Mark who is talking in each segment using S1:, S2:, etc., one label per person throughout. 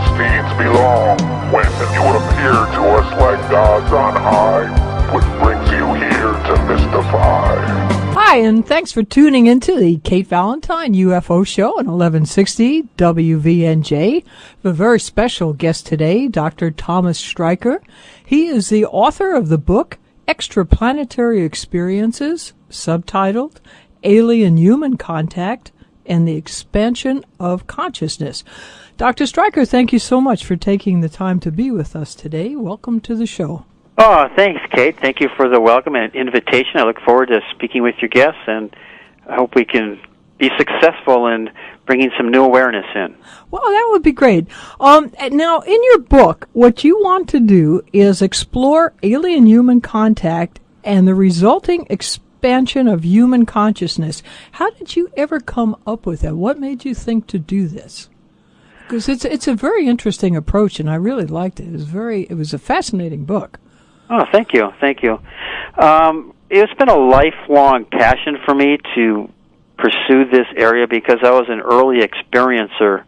S1: Philistines belong when you appear to us like gods on high? What brings you here to mystify?
S2: Hi, and thanks for tuning into the Kate Valentine UFO Show on 1160 WVNJ. A very special guest today, Dr. Thomas Streicher. He is the author of the book Extraplanetary Experiences, subtitled Alien-Human Contact and the Expansion of Consciousness. Dr. Streicher, thank you so much for taking the time to be with us today. Welcome to the show.
S3: Oh, thanks, Kate. Thank you for the welcome and invitation. I look forward to speaking with your guests, and I hope we can be successful in bringing some new awareness in.
S2: Well, that would be great. Now, in your book, what you want to do is explore alien-human contact and the resulting expansion of human consciousness. How did you ever come up with that? What made you think to do this? Because it's a very interesting approach, and I really liked it. It was a fascinating book.
S3: Oh, thank you. It's been a lifelong passion for me to pursue this area because I was an early experiencer,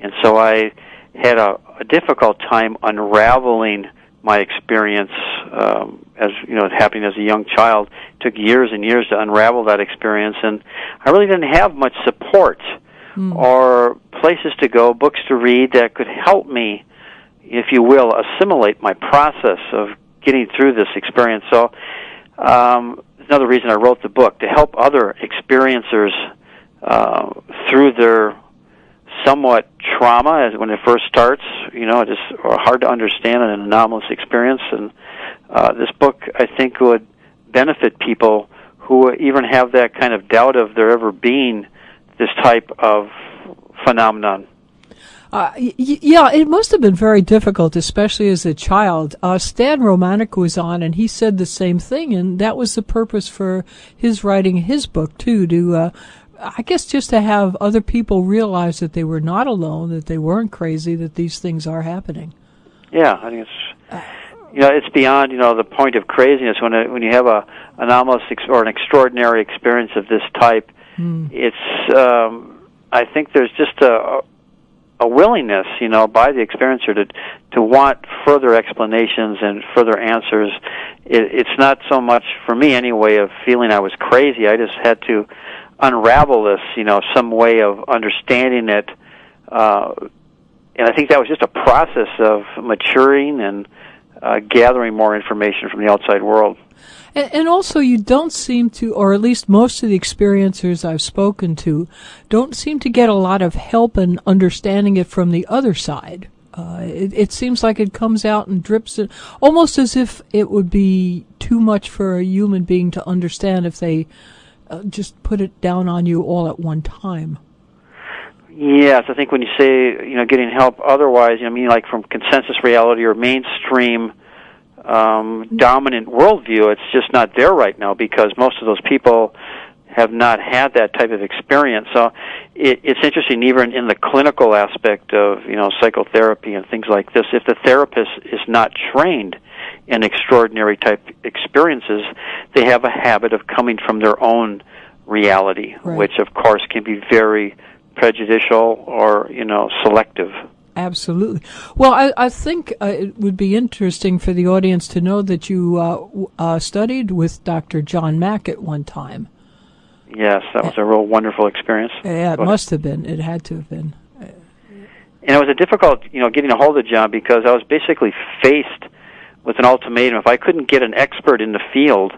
S3: and so I had a difficult time unraveling my experience as happening as a young child. It took years and years to unravel that experience, and I really didn't have much support or places to go, books to read that could help me, if you will, assimilate my process of getting through this experience. So another reason I wrote the book, to help other experiencers through their somewhat trauma as when it first starts, just hard to understand and an anomalous experience. And this book, I think, would benefit people who even have that kind of doubt of there ever being this type of phenomenon.
S2: Yeah, it must have been very difficult, especially as a child. Stan Romanek was on, and he said the same thing, and that was the purpose for his writing his book, too, to, I guess, just to have other people realize that they were not alone, that they weren't crazy, that these things are happening.
S3: Yeah, I think it's beyond, the point of craziness. When you have an anomalous or an extraordinary experience of this type, it's, I think there's just a willingness, by the experiencer to want further explanations and further answers. It's not so much, for me anyway, of feeling I was crazy. I just had to unravel this, some way of understanding it. And I think that was just a process of maturing and gathering more information from the outside world.
S2: And also, you don't seem to, or at least most of the experiencers I've spoken to, don't seem to get a lot of help in understanding it from the other side. It seems like it comes out and drips, almost as if it would be too much for a human being to understand if they just put it down on you all at one time.
S3: Yes, I think when you say, getting help otherwise, like from consensus reality or mainstream dominant worldview, it's just not there right now because most of those people have not had that type of experience. So it's interesting, even in the clinical aspect of psychotherapy and things like this, if the therapist is not trained in extraordinary type experiences, they have a habit of coming from their own reality, right, which of course can be very prejudicial or selective.
S2: Absolutely. Well, I think it would be interesting for the audience to know that you studied with Dr. John Mack at one time.
S3: Yes, that was a real wonderful experience.
S2: Yeah, it must have been. It had to have been.
S3: And it was a difficult, getting a hold of John because I was basically faced with an ultimatum. If I couldn't get an expert in the field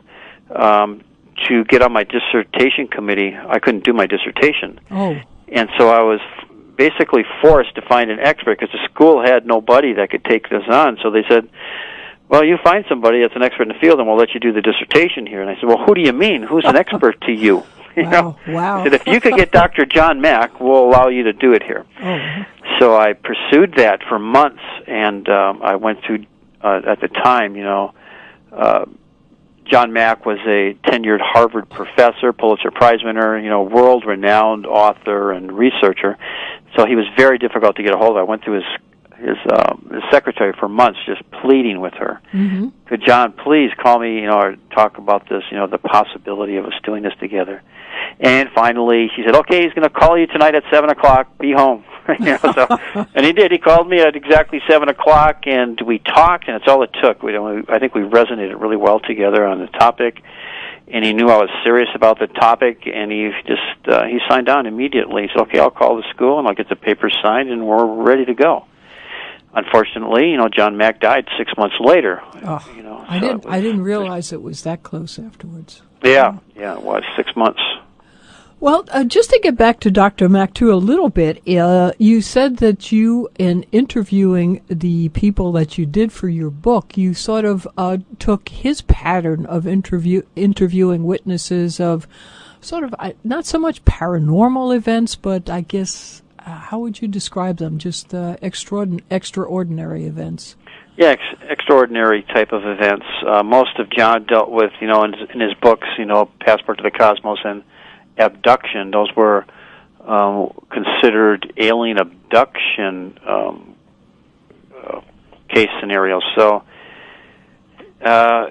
S3: to get on my dissertation committee, I couldn't do my dissertation.
S2: Oh.
S3: And so I was basically forced to find an expert because the school had nobody that could take this on. So they said, well, you find somebody that's an expert in the field and we'll let you do the dissertation here. And I said, well, who do you mean? Who's an expert to you?
S2: Wow.
S3: I said, if you could get Dr. John Mack, we'll allow you to do it here.
S2: Oh.
S3: So I pursued that for months, and I went through, at the time, John Mack was a tenured Harvard professor, Pulitzer Prize winner, world-renowned author and researcher. So he was very difficult to get a hold of. I went through his secretary for months, just pleading with her.
S2: Mm-hmm.
S3: Could John please call me, or talk about this, the possibility of us doing this together. And finally, she said, okay, he's going to call you tonight at 7 o'clock. Be home. And he did. He called me at exactly 7 o'clock, and we talked, and it's all it took. I think we resonated really well together on the topic, and he knew I was serious about the topic, and he signed on immediately. He said, okay, I'll call the school, and I'll get the papers signed, and we're ready to go. Unfortunately, John Mack died 6 months later.
S2: Oh, I didn't realize it was that close afterwards.
S3: Yeah, it was 6 months.
S2: Well, just to get back to Dr. Mack too a little bit, you said that you, in interviewing the people that you did for your book, you sort of took his pattern of interviewing witnesses of sort of not so much paranormal events, but I guess how would you describe them? Just extraordinary events.
S3: Yeah, extraordinary type of events. Most of John dealt with, in his books, Passport to the Cosmos and Abduction. Those were considered alien abduction case scenarios. So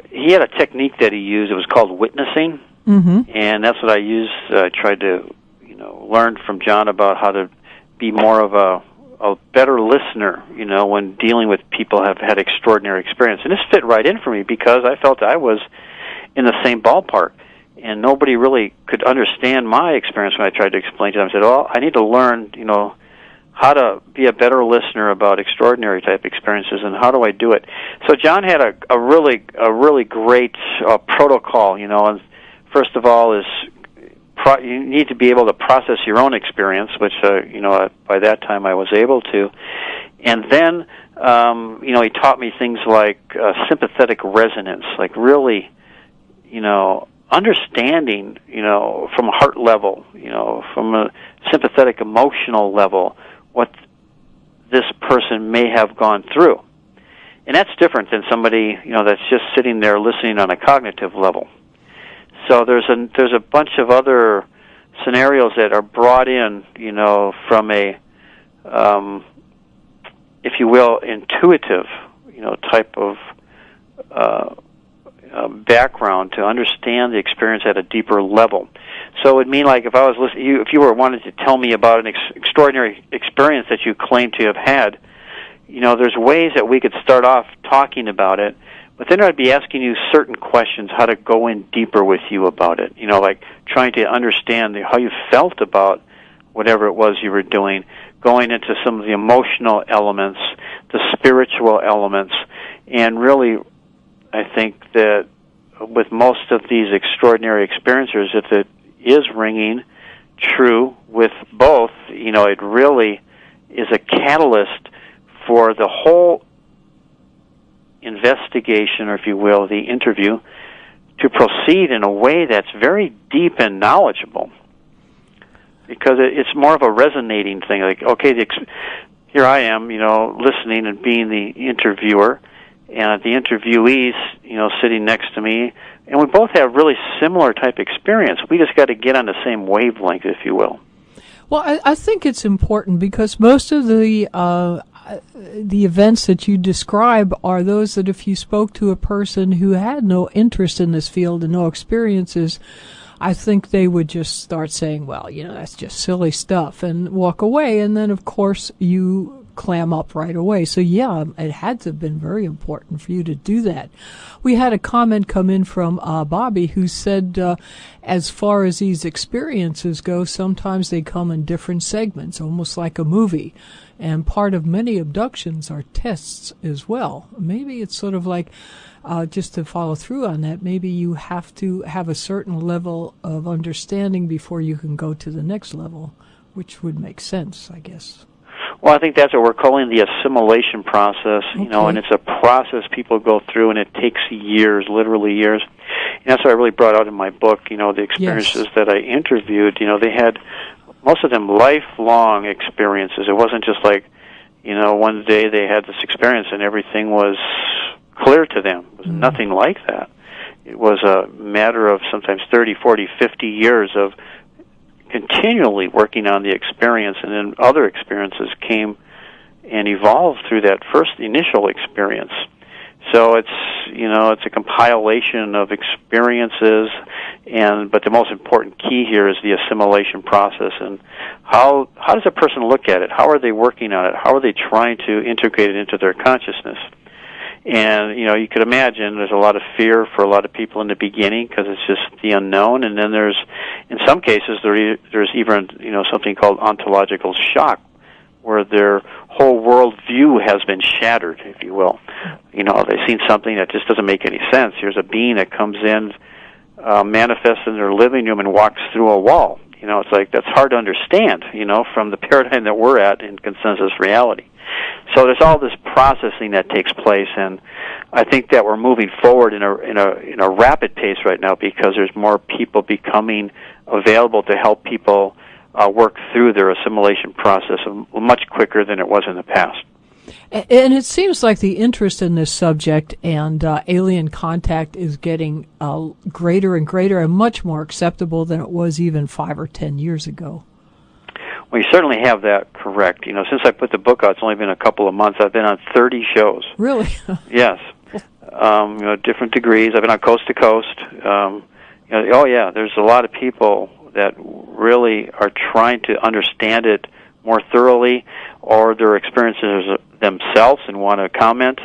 S3: he had a technique that he used. It was called witnessing, and that's what I used. I tried to, learn from John about how to be more of a better listener, when dealing with people who have had extraordinary experience. And this fit right in for me because I felt I was in the same ballpark. And nobody really could understand my experience when I tried to explain to them. I said, I need to learn, how to be a better listener about extraordinary type experiences, and how do I do it? So John had a really great protocol, and first of all is you need to be able to process your own experience, which, by that time I was able to. And then, he taught me things like sympathetic resonance, like really, understanding, from a heart level, from a sympathetic emotional level, what this person may have gone through. And that's different than somebody, that's just sitting there listening on a cognitive level. So there's a bunch of other scenarios that are brought in, from a, if you will, intuitive, type of background to understand the experience at a deeper level. So it would mean like if I was listening, if you were wanting to tell me about an extraordinary experience that you claim to have had, there's ways that we could start off talking about it, but then I'd be asking you certain questions, how to go in deeper with you about it, like trying to understand how you felt about whatever it was you were doing, going into some of the emotional elements, the spiritual elements, and really I think that with most of these extraordinary experiences, if it is ringing true with both, it really is a catalyst for the whole investigation, or if you will, the interview, to proceed in a way that's very deep and knowledgeable. Because it's more of a resonating thing. Like, okay, here I am, listening and being the interviewer, and the interviewees, sitting next to me, and we both have really similar type experience. We just got to get on the same wavelength, if you will.
S2: Well, I think it's important because most of the events that you describe are those that if you spoke to a person who had no interest in this field and no experiences, I think they would just start saying, well, that's just silly stuff, and walk away. And then, of course, you clam up right away. So, yeah, it had to have been very important for you to do that. We had a comment come in from Bobby who said, as far as these experiences go, sometimes they come in different segments, almost like a movie. And part of many abductions are tests as well. Maybe it's sort of like, just to follow through on that, maybe you have to have a certain level of understanding before you can go to the next level, which would make sense, I guess.
S3: Well, I think that's what we're calling the assimilation process, and it's a process people go through, and it takes years, literally years. And that's what I really brought out in my book, the experiences that I interviewed. They had, most of them, lifelong experiences. It wasn't just like, one day they had this experience and everything was clear to them. It was nothing like that. It was a matter of sometimes 30, 40, 50 years of continually working on the experience, and then other experiences came and evolved through that first initial experience. So it's it's a compilation of experiences, but the most important key here is the assimilation process, and how does a person look at it? How are they working on it? How are they trying to integrate it into their consciousness? And you could imagine there's a lot of fear for a lot of people in the beginning because it's just the unknown, and then in some cases there's even something called ontological shock, where their whole worldview has been shattered, if you will. They've seen something that just doesn't make any sense. Here's a being that comes in, manifests in their living room, and walks through a wall. It's like that's hard to understand, from the paradigm that we're at in consensus reality. So there's all this processing that takes place, and I think that we're moving forward in a rapid pace right now because there's more people becoming available to help people work through their assimilation process much quicker than it was in the past.
S2: And it seems like the interest in this subject and alien contact is getting greater and greater and much more acceptable than it was even 5 or 10 years ago.
S3: Well, you certainly have that correct. Since I put the book out, it's only been a couple of months. I've been on 30 shows.
S2: Really?
S3: Yes. Different degrees. I've been on coast to coast. There's a lot of people that really are trying to understand it more thoroughly, or their experiences themselves and want to comment.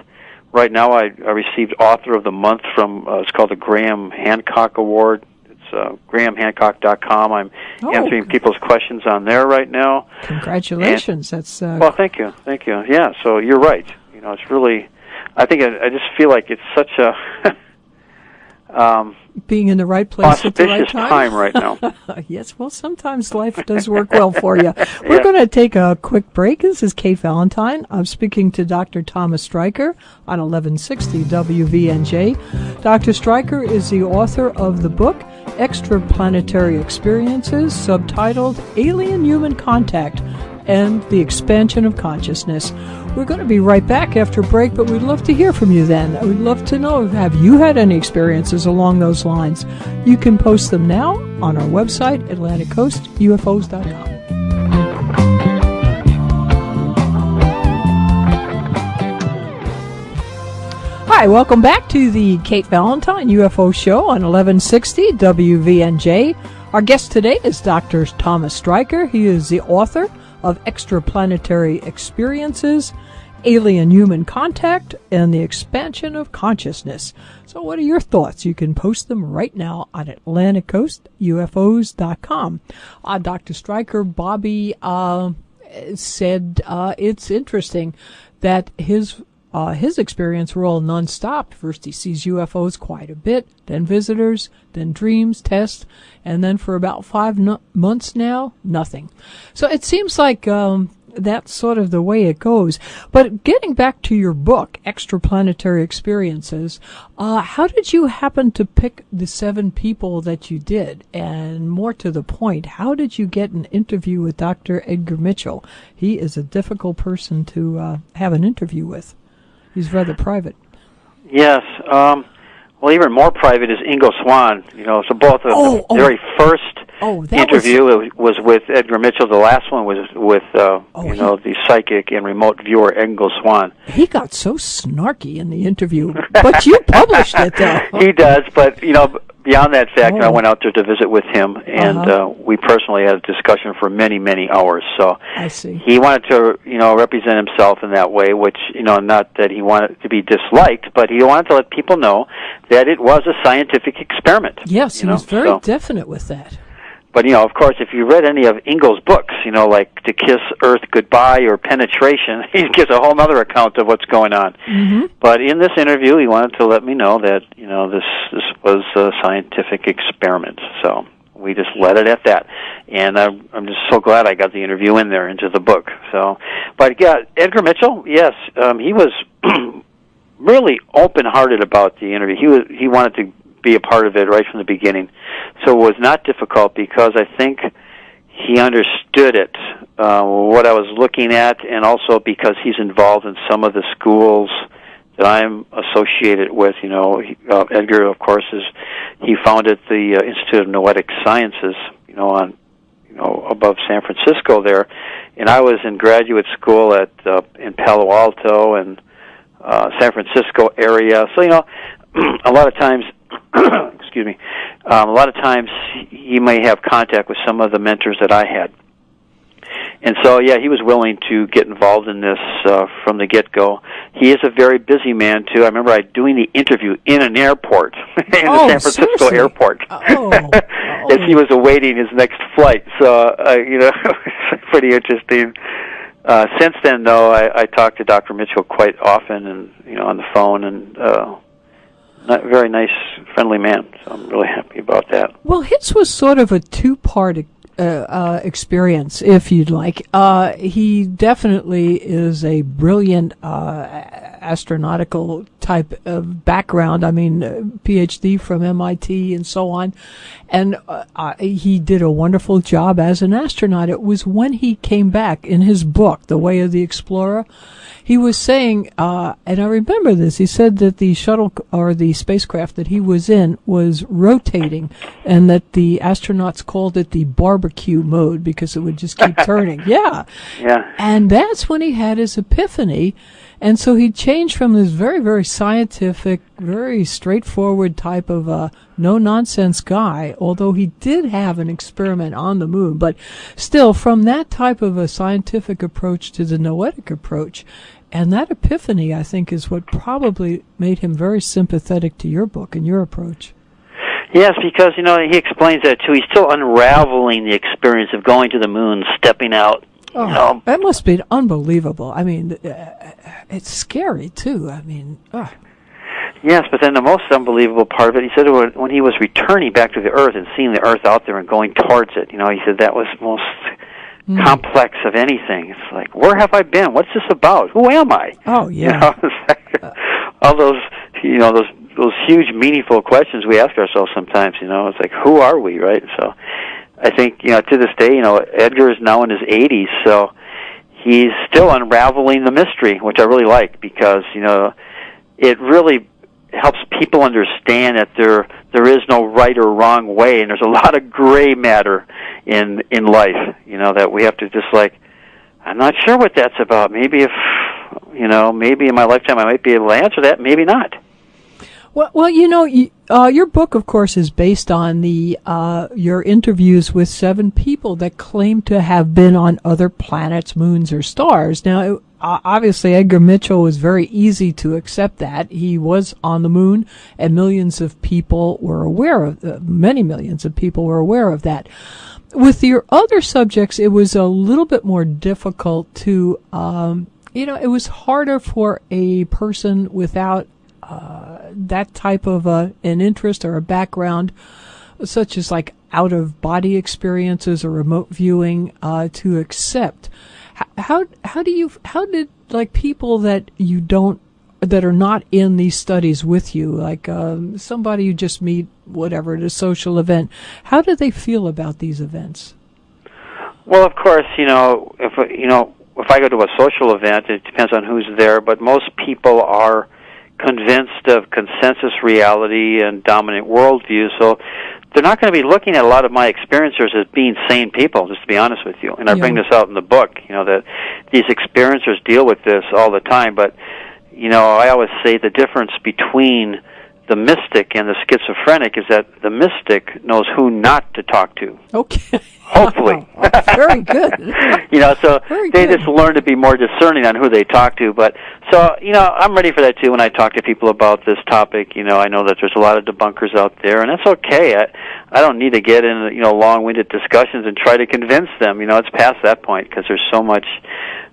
S3: Right now, I received Author of the Month from, it's called the Graham Hancock Award. It's grahamhancock.com. I'm answering people's questions on there right now.
S2: Congratulations.
S3: Well, thank you. Yeah, so you're right. It's really, I just feel like it's such a...
S2: being in the right place at the right
S3: time right now.
S2: Yes, well, sometimes life does work well for you. We're going to take a quick break. This is Kate Valentine. I'm speaking to Dr. Thomas Streicher on 1160 WVNJ. Dr. Streicher is the author of the book Extraplanetary Experiences, subtitled Alien-Human Contact and the Expansion of Consciousness. We're going to be right back after break, but we'd love to hear from you then. We'd love to know, have you had any experiences along those lines? You can post them now on our website, AtlanticCoastUFOs.com. Hi, welcome back to the Kate Valentine UFO Show on 1160 WVNJ. Our guest today is Dr. Thomas Streicher. He is the author of Extraplanetary Experiences, Alien-Human Contact, and the Expansion of Consciousness. So what are your thoughts? You can post them right now on AtlanticCoastUFOs.com. Dr. Streicher, Bobby said it's interesting that his experience were all nonstop. First he sees UFOs quite a bit, then visitors, then dreams, tests, and then for about 5 months now, nothing. So it seems like that's sort of the way it goes. But getting back to your book, Extraplanetary Experiences, how did you happen to pick the 7 people that you did? And more to the point, how did you get an interview with Dr. Edgar Mitchell? He is a difficult person to have an interview with. He's rather private.
S3: Yes. Well, even more private is Ingo Swann. So both of the very first interview was with Edgar Mitchell. The last one was with the psychic and remote viewer Ingo Swann.
S2: He got so snarky in the interview, but you published it though.
S3: He does, but beyond that fact, I went out there to visit with him, and we personally had a discussion for many, many hours. So
S2: I see.
S3: He wanted to, represent himself in that way, which, not that he wanted to be disliked, but he wanted to let people know that it was a scientific experiment.
S2: Yes, he was very definite with that.
S3: But, of course, if you read any of Ingo's books, like To Kiss Earth Goodbye or Penetration, he gives a whole other account of what's going on. Mm-hmm. But in this interview, he wanted to let me know that, this was a scientific experiment. So we just let it at that. And I'm just so glad I got the interview in there into the book. So, but, yeah, Edgar Mitchell, yes, he was really open-hearted about the interview. He wanted to be a part of it right from the beginning. So it was not difficult because I think he understood it, what I was looking at, and also because he's involved in some of the schools that I'm associated with. Edgar, of course, he founded the Institute of Noetic Sciences, above San Francisco there, and I was in graduate school in Palo Alto, and San Francisco area. So, a lot of times, excuse me, a lot of times he may have contact with some of the mentors that I had. And so, yeah, he was willing to get involved in this from the get-go. He is a very busy man, too. I remember doing the interview in an airport, in the San Francisco
S2: seriously?
S3: Airport, as he was awaiting his next flight. So, it's pretty interesting. Since then, though, I talk to Dr. Mitchell quite often, and on the phone, and very nice, friendly man. So I'm really happy about that.
S2: Well, his was sort of a two-part experience, if you'd like. He definitely is a brilliant astronautical type of background. I mean, PhD from MIT and so on. And he did a wonderful job as an astronaut. It was when he came back in his book, The Way of the Explorer, he was saying, and I remember this, he said that the shuttle or the spacecraft that he was in was rotating, and that the astronauts called it the barbecue mode because it would just keep turning. Yeah. And that's when he had his epiphany. And so he changed from this very, very scientific, very straightforward type of no-nonsense guy, although he did have an experiment on the moon. But still, from that type of a scientific approach to the noetic approach, and that epiphany, I think, is what probably made him very sympathetic to your book and your approach.
S3: Yes, because, he explains that, too. He's still unraveling the experience of going to the moon, stepping out.
S2: Oh, that must be unbelievable. I mean, it's scary, too. I mean,
S3: Yes, but then the most unbelievable part of it, he said when he was returning back to the Earth and seeing the Earth out there and going towards it, he said that was most complex of anything. It's like, where have I been? What's this about? Who am I?
S2: Oh, yeah.
S3: All those, those huge, meaningful questions we ask ourselves sometimes, it's like, who are we, right? So I think, to this day, Edgar is now in his 80s, so he's still unraveling the mystery, which I really like, because, it really helps people understand that there is no right or wrong way, and there's a lot of gray matter in life, that we have to just I'm not sure what that's about. Maybe maybe in my lifetime I might be able to answer that, maybe not.
S2: Well, your book, of course, is based on your interviews with 7 people that claim to have been on other planets, moons, or stars. Now, obviously, Edgar Mitchell was very easy to accept that. He was on the moon, and millions of people were aware of, many millions of people were aware of that. With your other subjects, it was a little bit more difficult to, it was harder for a person without that type of an interest or a background, such as out-of-body experiences or remote viewing, to accept. How did people that are not in these studies with you, somebody you just meet, whatever, at a social event, how do they feel about these events?
S3: Well, of course, if I go to a social event, it depends on who's there, but most people are convinced of consensus reality and dominant worldview, so they're not going to be looking at a lot of my experiencers as being sane people, just to be honest with you. And I bring this out in the book, that these experiencers deal with this all the time, but, I always say the difference between the mystic and the schizophrenic is that the mystic knows who not to talk to.
S2: Okay.
S3: Hopefully.
S2: Very good.
S3: So they just learn to be more discerning on who they talk to. But so, I'm ready for that too when I talk to people about this topic. I know that there's a lot of debunkers out there, and that's okay. I don't need to get in, long-winded discussions and try to convince them. It's past that point because there's so much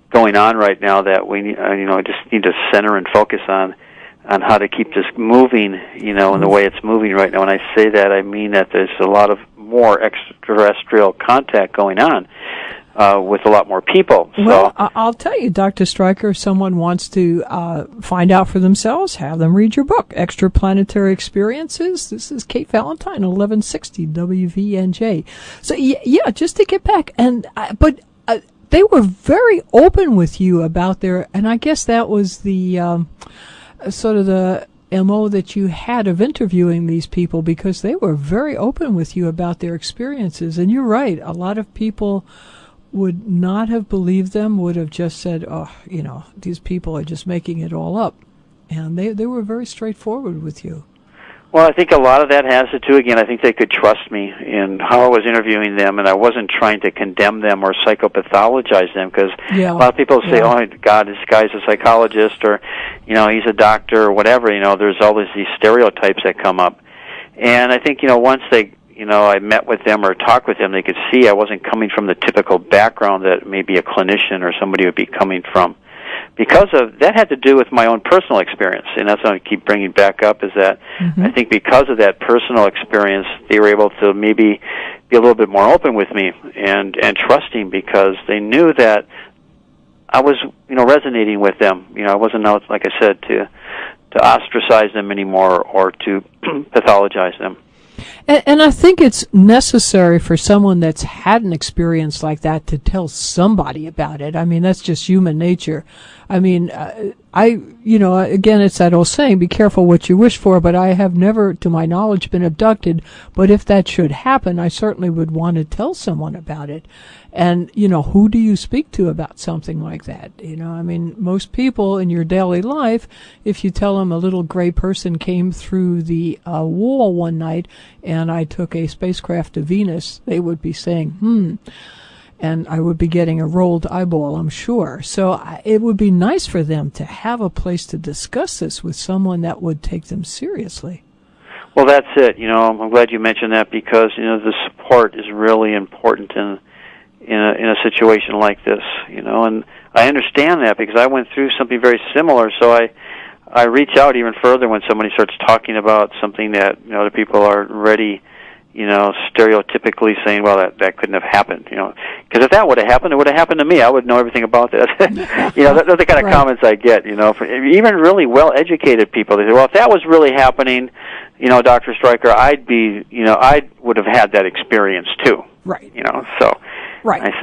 S3: going on right now that we just need to center and focus on how to keep this moving, in the way it's moving right now. When I say that, I mean that there's a lot of more extraterrestrial contact going on with a lot more people.
S2: Well, I'll tell you, Dr. Streicher, if someone wants to find out for themselves, have them read your book, Extraplanetary Experiences. This is Kate Valentine, 1160 WVNJ. So, yeah, just to get back, but they were very open with you about and I guess that was the sort of the MO that you had of interviewing these people, because they were very open with you about their experiences. And you're right, a lot of people would not have believed them, would have just said, these people are just making it all up. and they were very straightforward with you.
S3: Well, I think a lot of that has to do, again, I think they could trust me in how I was interviewing them, and I wasn't trying to condemn them or psychopathologize them, because a lot of people say, oh, God, this guy's a psychologist, or, he's a doctor, or whatever. There's always these stereotypes that come up. And I think, once I met with them or talked with them, they could see I wasn't coming from the typical background that maybe a clinician or somebody would be coming from. Because of that had to do with my own personal experience, and that's what I keep bringing back up, is that I think because of that personal experience, they were able to maybe be a little bit more open with me and trusting, because they knew that I was, resonating with them. I wasn't out, like I said, to ostracize them anymore or to pathologize them.
S2: And I think it's necessary for someone that's had an experience like that to tell somebody about it. I mean, that's just human nature. I mean, again, it's that old saying, be careful what you wish for, but I have never, to my knowledge, been abducted. But if that should happen, I certainly would want to tell someone about it. And, who do you speak to about something like that? I mean, most people in your daily life, if you tell them a little gray person came through the wall one night and I took a spacecraft to Venus, they would be saying, and I would be getting a rolled eyeball, I'm sure. So it would be nice for them to have a place to discuss this with someone that would take them seriously.
S3: Well, that's it. I'm glad you mentioned that, because, the support is really important in a situation like this, and I understand that because I went through something very similar, so I reach out even further when somebody starts talking about something that, other people are already, stereotypically saying, well, that couldn't have happened, because if that would have happened, it would have happened to me. I would know everything about that. Those are the kind of comments I get, from even really well-educated people. They say, well, if that was really happening, Dr. Streicher, I would have had that experience too.
S2: Right.
S3: So...
S2: Right.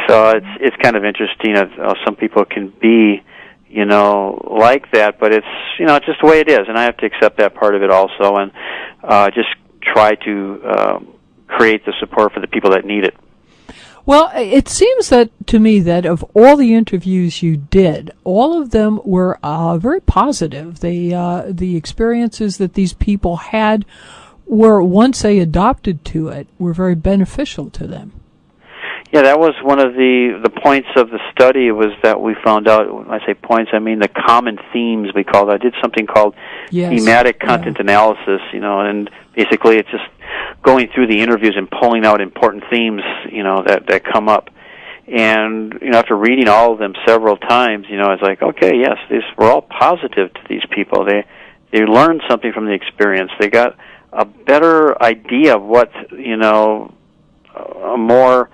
S3: So it's kind of interesting how some people can be, like that, but it's, it's just the way it is, and I have to accept that part of it also, and just try to create the support for the people that need it.
S2: Well, it seems to me that of all the interviews you did, all of them were very positive. The experiences that these people had were, once they adopted to it, were very beneficial to them.
S3: Yeah, that was one of the points of the study, was that we found out, when I say points, I mean the common themes we called. I did something called thematic content analysis, and basically it's just going through the interviews and pulling out important themes, that come up. And, after reading all of them several times, I was like, okay, yes, these were all positive to these people. They learned something from the experience. They got a better idea of what, a more...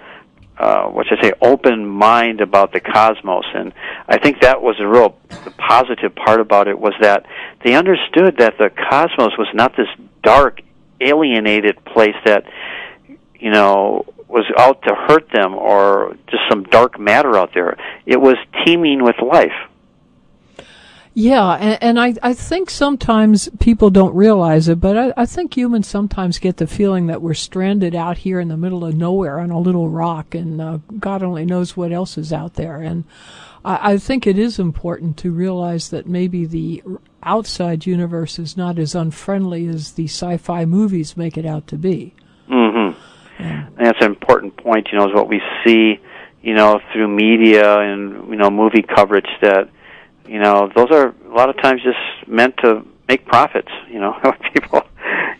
S3: open mind about the cosmos. And I think that was the positive part about it, was that they understood that the cosmos was not this dark, alienated place that, was out to hurt them, or just some dark matter out there. It was teeming with life.
S2: Yeah, and I think sometimes people don't realize it, but I think humans sometimes get the feeling that we're stranded out here in the middle of nowhere on a little rock, and God only knows what else is out there. And I think it is important to realize that maybe the outside universe is not as unfriendly as the sci-fi movies make it out to be.
S3: Mm-hmm. And that's an important point, is what we see, through media and, movie coverage, that those are a lot of times just meant to make profits. People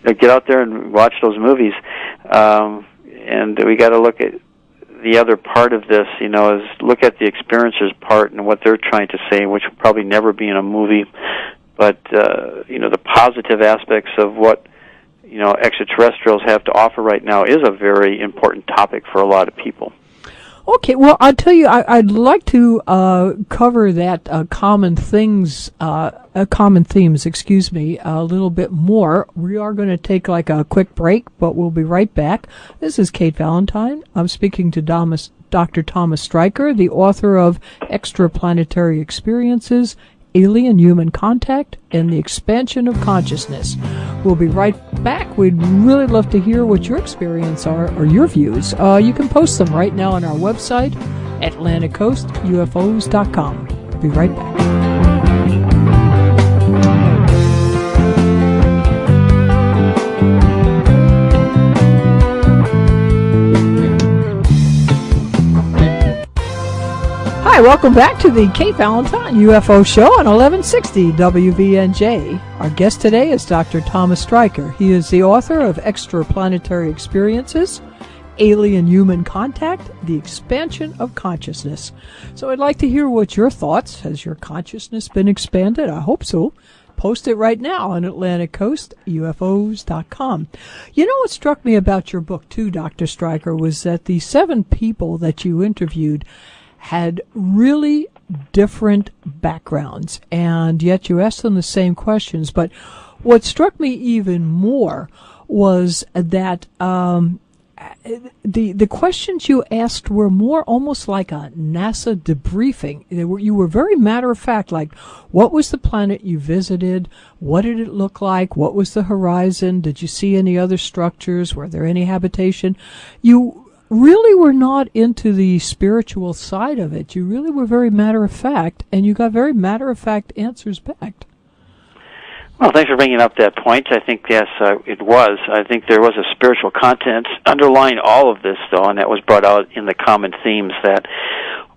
S3: get out there and watch those movies, and we got to look at the other part of this. Is look at the experiencer's part and what they're trying to say, which will probably never be in a movie. But the positive aspects of what extraterrestrials have to offer right now is a very important topic for a lot of people.
S2: Okay, well, I'll tell you, I'd like to cover that common themes, a little bit more. We are going to take like a quick break, but we'll be right back. This is Kate Valentine. I'm speaking to Dr. Thomas Streicher, the author of Extraplanetary Experiences, Alien-Human Contact, and the Expansion of Consciousness. We'll be right back. We'd really love to hear what your experience are, or your views. You can post them right now on our website, AtlanticCoastUFOs.com. Be right back. Hi, welcome back to the Kate Valentine UFO Show on 1160 WVNJ. Our guest today is Dr. Thomas Streicher. He is the author of Extraplanetary Experiences, Alien-Human Contact, The Expansion of Consciousness. So I'd like to hear what your thoughts. Has your consciousness been expanded? I hope so. Post it right now on AtlanticCoastUFOs.com. You know what struck me about your book, too, Dr. Streicher, was that the 7 people that you interviewed had really different backgrounds, and yet you asked them the same questions. But what struck me even more was that the questions you asked were more almost like a NASA debriefing. You were very matter of fact, like, what was the planet you visited? What did it look like? What was the horizon? Did you see any other structures? Were there any habitation? You really were not into the spiritual side of it. You really were very matter of fact, and you got very matter of fact answers back.
S3: Well, thanks for bringing up that point. I think, yes, it was. I think there was a spiritual content underlying all of this, though, and that was brought out in the common themes that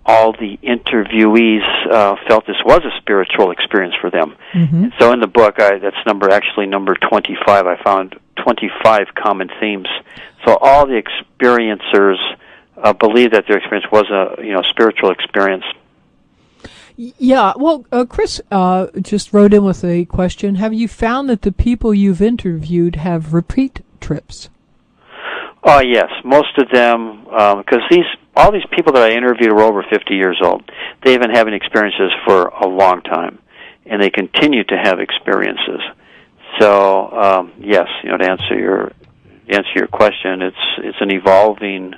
S3: all the interviewees felt this was a spiritual experience for them. Mm-hmm. So in the book, that's number 25, I found 25 common themes. So all the experiencers believed that their experience was a spiritual experience.
S2: Yeah, well, Chris just wrote in with a question. Have you found that the people you've interviewed have repeat trips?
S3: Oh, yes, most of them, because all these people that I interviewed were over 50 years old. They've been having experiences for a long time, and they continue to have experiences. So, yes, to answer your question, it's an evolving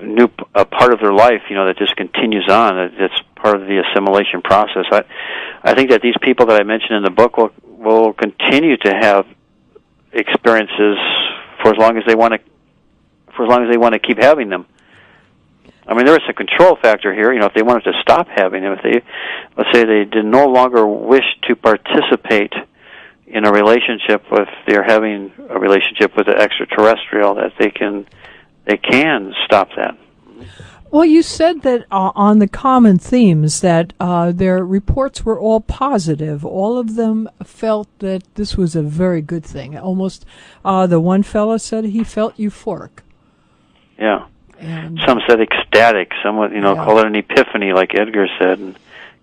S3: new part of their life, that just continues on. It's part of the assimilation process. I think that these people that I mentioned in the book will continue to have experiences for as long as they want to keep having them. I mean, there is a control factor here. If they wanted to stop having them, let's say they did no longer wish to participate in a relationship they're having a relationship with an extraterrestrial, that they can stop that.
S2: Well, you said that on the common themes that their reports were all positive. All of them felt that this was a very good thing. Almost, the one fellow said he felt euphoric.
S3: Yeah. And some said ecstatic. Some would, call it an epiphany, like Edgar said, and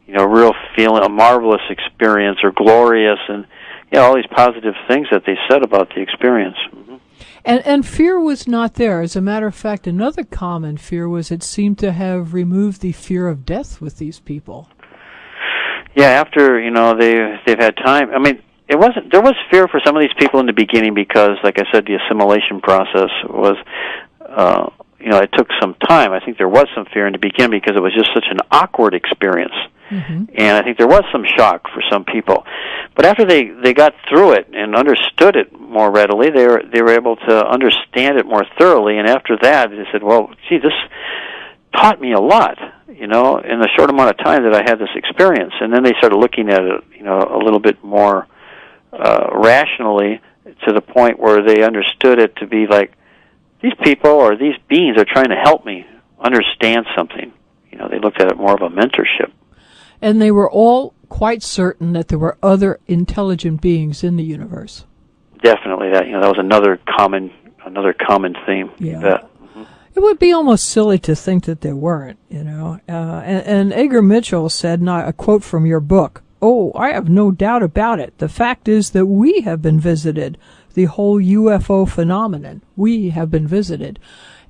S3: real feeling, a marvelous experience, or glorious, and all these positive things that they said about the experience. Mm-hmm.
S2: And fear was not there. As a matter of fact, another common fear was it seemed to have removed the fear of death with these people.
S3: Yeah, after they've had time. I mean, there was fear for some of these people in the beginning because, like I said, the assimilation process was. It took some time. I think there was some fear in the beginning because it was just such an awkward experience. Mm-hmm. And I think there was some shock for some people. But after they got through it and understood it more readily, they were able to understand it more thoroughly. And after that, they said, well, gee, this taught me a lot, in the short amount of time that I had this experience. And then they started looking at it, a little bit more rationally, to the point where they understood it to be like, these people or these beings are trying to help me understand something. They looked at it more of a mentorship.
S2: And they were all quite certain that there were other intelligent beings in the universe. Definitely,
S3: that was another common theme.
S2: Yeah. Mm-hmm. It would be almost silly to think that there weren't. And Edgar Mitchell said, and I quote from your book, "Oh, I have no doubt about it. The fact is that we have been visited. The whole UFO phenomenon, we have been visited."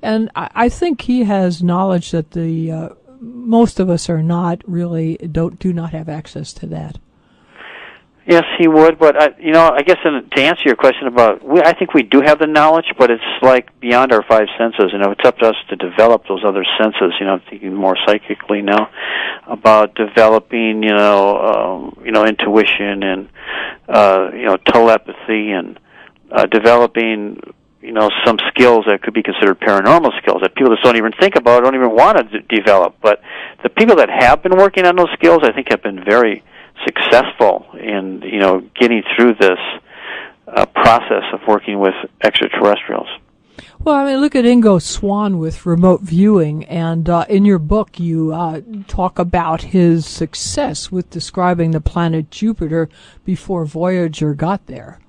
S2: And I think he has knowledge that the most of us are not really, do not have access to that.
S3: Yes, he would, but I guess to answer your question about, I think we do have the knowledge, but it's like beyond our 5 senses. It's up to us to develop those other senses. I'm thinking more psychically now about developing, intuition and telepathy and developing, some skills that could be considered paranormal skills that people just don't even think about, don't even want to develop. But the people that have been working on those skills, I think, have been very successful in, getting through this process of working with extraterrestrials.
S2: Well, I mean, look at Ingo Swann with remote viewing, and in your book you talk about his success with describing the planet Jupiter before Voyager got there.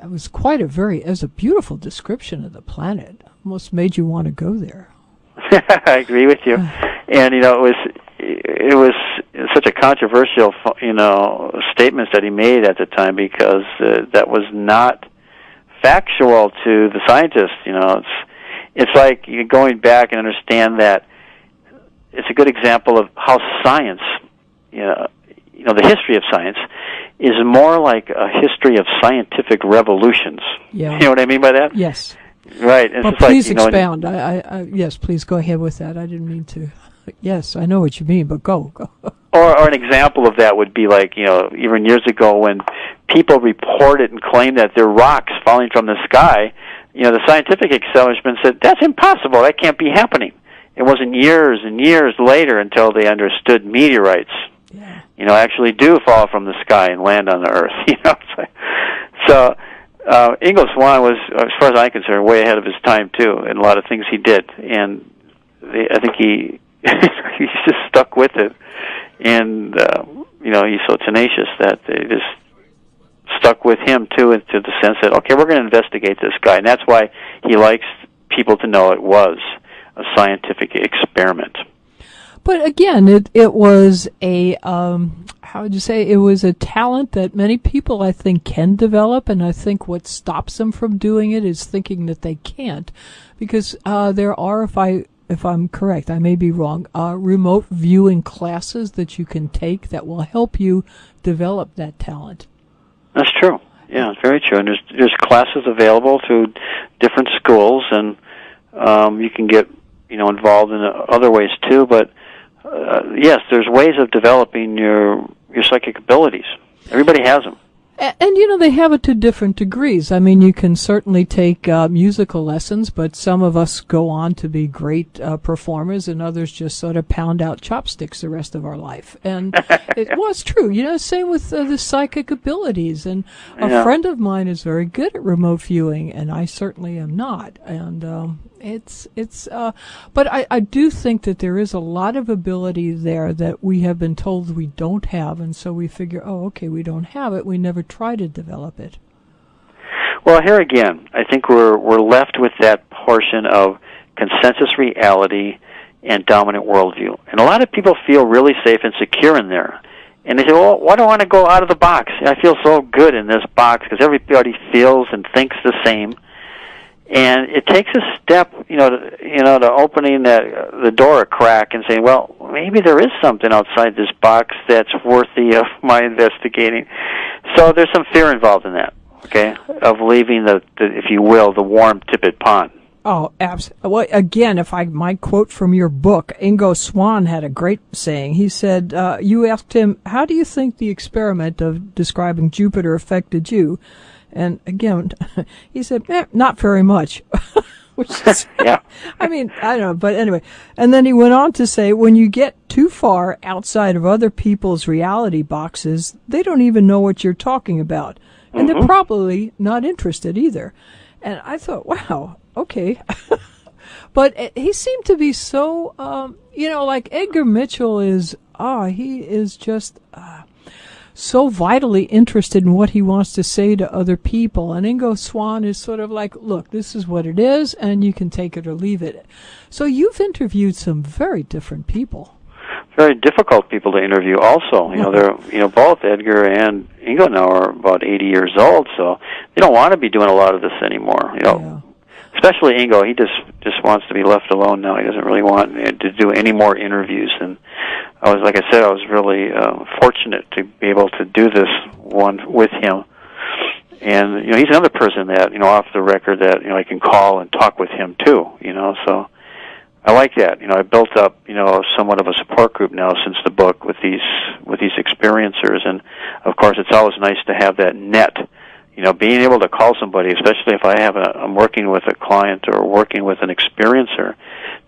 S2: It was it was a beautiful description of the planet. Almost made you want to go there.
S3: I agree with you. And, it was such a controversial, statements that he made at the time, because that was not factual to the scientists. It's like you're going back and understand that it's a good example of how science, the history of science is more like a history of scientific revolutions.
S2: Yeah.
S3: You know what I mean by that?
S2: Yes.
S3: Right.
S2: Well, please expound. Yes, please go ahead with that. I didn't mean to. Yes, I know what you mean, but go.
S3: Or an example of that would be like, even years ago when people reported and claimed that there are rocks falling from the sky, the scientific establishment said, that's impossible, that can't be happening. It wasn't years and years later until they understood meteorites, actually do fall from the sky and land on the Earth. So Ingo Swann was, as far as I'm concerned, way ahead of his time, too, in a lot of things he did. And I think he just stuck with it. And, he's so tenacious that they just stuck with him, too, into the sense that, okay, we're going to investigate this guy. And that's why he likes people to know it was a scientific experiment.
S2: But again, it was a, how would you say, it was a talent that many people, I think, can develop, and I think what stops them from doing it is thinking that they can't. Because there are, if I'm correct, I may be wrong, remote viewing classes that you can take that will help you develop that talent.
S3: That's true. Yeah, it's very true. And there's classes available through different schools, and you can get involved in other ways too. But yes, there's ways of developing your psychic abilities. Everybody has them.
S2: And they have it to different degrees. I mean, you can certainly take musical lessons, but some of us go on to be great performers, and others just sort of pound out chopsticks the rest of our life. And it was true. Same with the psychic abilities. And a friend of mine is very good at remote viewing, and I certainly am not. And but I do think that there is a lot of ability there that we have been told we don't have, and so we figure, oh, okay, we don't have it. We never try to develop it.
S3: Well, here again, I think we're left with that portion of consensus reality and dominant worldview. And a lot of people feel really safe and secure in there. And they say, well, why do I want to go out of the box? I feel so good in this box because everybody feels and thinks the same. And it takes a step, to opening the door a crack and saying, well, maybe there is something outside this box that's worthy of my investigating. So there's some fear involved in that, okay, of leaving the if you will, the warm tippet pond.
S2: Oh, absolutely. Well, again, if I might quote from your book, Ingo Swann had a great saying. He said, you asked him, how do you think the experiment of describing Jupiter affected you? And again, he said, not very much. Which is,
S3: yeah.
S2: I mean, I don't know, but anyway. And then he went on to say, when you get too far outside of other people's reality boxes, they don't even know what you're talking about. And they're probably not interested either. And I thought, wow, okay. But he seemed to be so, like Edgar Mitchell is, he is just so vitally interested in what he wants to say to other people. And Ingo Swann is sort of like, look, this is what it is, and you can take it or leave it. So you've interviewed some very different people.
S3: Very difficult people to interview also. They're, both Edgar and Ingo now are about 80 years old, so they don't want to be doing a lot of this anymore.
S2: Yeah.
S3: Especially Ingo, he just wants to be left alone now. He doesn't really want to do any more interviews. And I was really fortunate to be able to do this one with him. And he's another person that off the record that I can call and talk with him too. So I like that. I built up somewhat of a support group now since the book with these experiencers, and of course it's always nice to have that net. Being able to call somebody, especially if I'm working with a client or working with an experiencer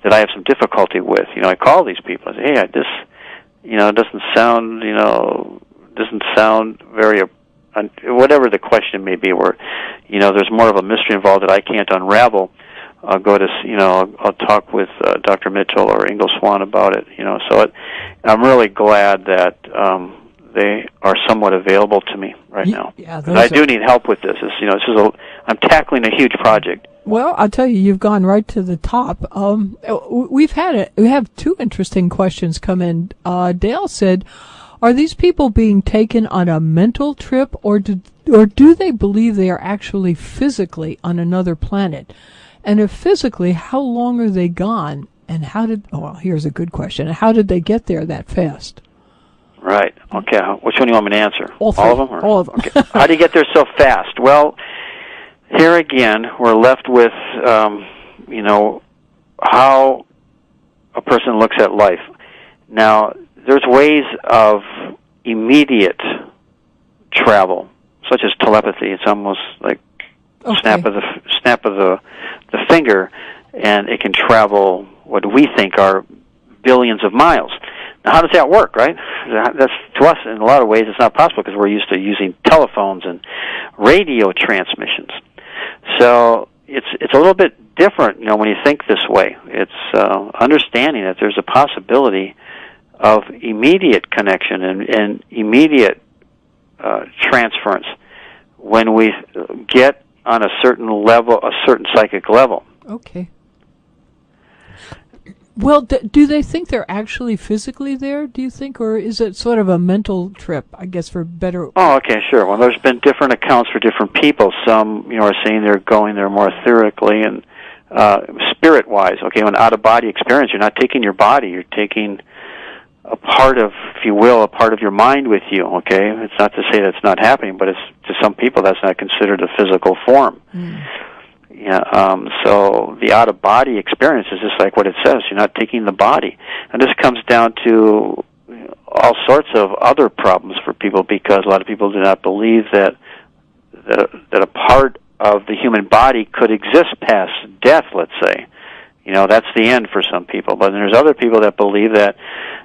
S3: that I have some difficulty with. I call these people and say, hey, this, doesn't sound very, whatever the question may be, where, there's more of a mystery involved that I can't unravel. I'll go to, I'll talk with Dr. Mitchell or Ingo Swann about it, So I'm really glad that they are somewhat available to me right now.
S2: Yeah,
S3: I do need help with this. I'm tackling a huge project.
S2: Well, I'll tell you, you've gone right to the top. We have two interesting questions come in. Dale said, "Are these people being taken on a mental trip, or do they believe they are actually physically on another planet? And if physically, how long are they gone? And here's a good question. How did they get there that fast?"
S3: Right. Okay. Which one do you want me to answer?
S2: All
S3: of them?
S2: All of them.
S3: Okay. How do you get there so fast? Well, here again, we're left with, how a person looks at life. Now, there's ways of immediate travel, such as telepathy. It's almost like snap of the finger, and it can travel what we think are billions of miles. Now, how does that work, right? That's, to us, in a lot of ways, it's not possible because we're used to using telephones and radio transmissions. So it's a little bit different, when you think this way. It's understanding that there's a possibility of immediate connection and immediate transference when we get on a certain level, a certain psychic level.
S2: Okay. Well, do they think they're actually physically there, do you think, or is it sort of a mental trip, I guess, for better...
S3: Oh, okay, sure. Well, there's been different accounts for different people. Some, are saying they're going there more etherically and spirit-wise. Okay, an out-of-body experience, you're not taking your body, you're taking a part of, if you will, a part of your mind with you, okay? It's not to say that's not happening, but to some people that's not considered a physical form. Yeah, so the out-of-body experience is just like what it says. You're not taking the body. And this comes down to all sorts of other problems for people, because a lot of people do not believe that a part of the human body could exist past death, let's say. That's the end for some people. But there's other people that believe that,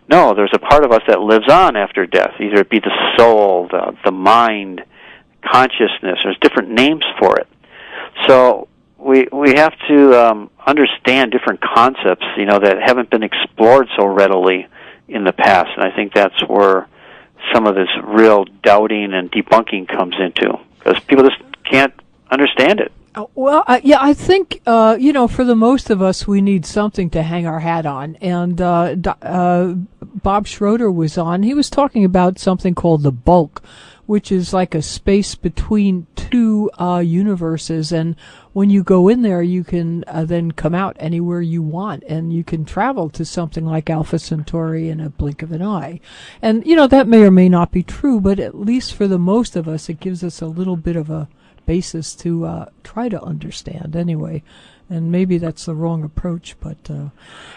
S3: no, there's a part of us that lives on after death, either it be the soul, the mind, consciousness. There's different names for it. So we have to understand different concepts, that haven't been explored so readily in the past. And I think that's where some of this real doubting and debunking comes into, because people just can't understand it.
S2: Well, I think, for the most of us, we need something to hang our hat on. And Bob Schroeder was on. He was talking about something called the bulk, which is like a space between two universes. And when you go in there, you can then come out anywhere you want, and you can travel to something like Alpha Centauri in a blink of an eye. And, that may or may not be true, but at least for the most of us, it gives us a little bit of a basis to try to understand anyway. And maybe that's the wrong approach, but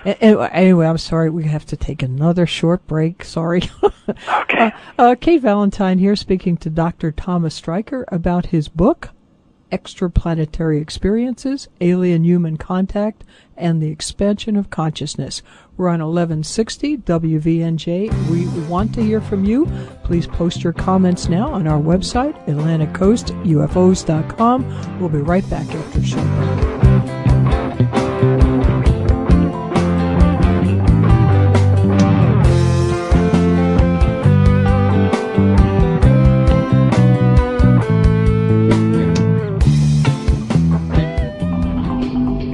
S2: anyway, I'm sorry, we have to take another short break. Sorry.
S3: Okay.
S2: Kate Valentine here, speaking to Dr. Thomas Streicher about his book, Extraplanetary Experiences, Alien-Human Contact, and the Expansion of Consciousness. We're on 1160 WVNJ. We want to hear from you. Please post your comments now on our website, AtlanticCoastUFOs.com. We'll be right back after a short break.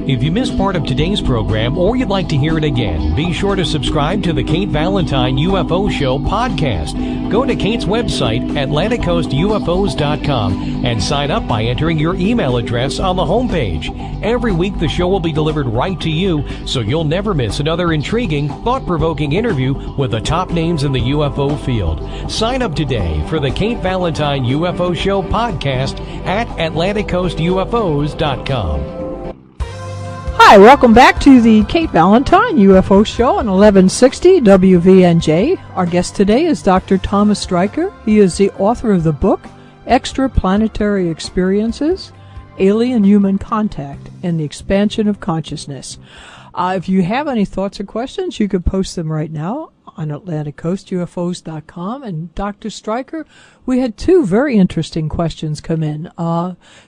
S4: If you missed part of today's program or you'd like to hear it again, be sure to subscribe to the Kate Valentine UFO Show podcast. Go to Kate's website, AtlanticCoastUFOs.com, and sign up by entering your email address on the homepage. Every week the show will be delivered right to you, so you'll never miss another intriguing, thought-provoking interview with the top names in the UFO field. Sign up today for the Kate Valentine UFO Show podcast at AtlanticCoastUFOs.com.
S2: Hi, welcome back to the Kate Valentine UFO Show on 1160 WVNJ. Our guest today is Dr. Thomas Streicher. He is the author of the book, Extraplanetary Experiences, Alien-Human Contact, and the Expansion of Consciousness. If you have any thoughts or questions, you can post them right now on AtlanticCoastUFOs.com. And Dr. Streicher, we had two very interesting questions come in.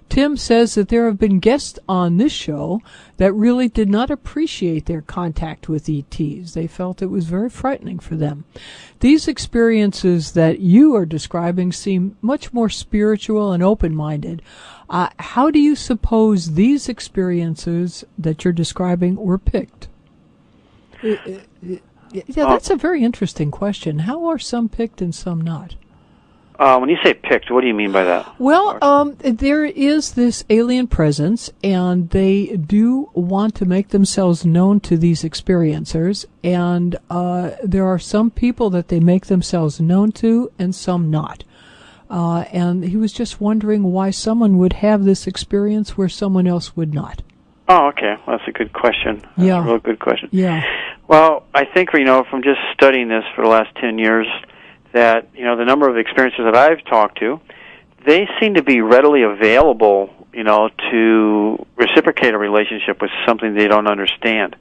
S2: Tim says that there have been guests on this show that really did not appreciate their contact with ETs. They felt it was very frightening for them. These experiences that you are describing seem much more spiritual and open-minded. How do you suppose these experiences that you're describing were picked? Yeah, that's a very interesting question. How are some picked and some not?
S3: When you say picked, what do you mean by that?
S2: Well, there is this alien presence, and they do want to make themselves known to these experiencers, and there are some people that they make themselves known to and some not. And he was just wondering why someone would have this experience where someone else would not.
S3: Oh, okay. Well, that's a good question. That's a real good question.
S2: Yeah.
S3: Well, I think, from just studying this for the last 10 years, that, the number of experiences that I've talked to, they seem to be readily available, to reciprocate a relationship with something they don't understand.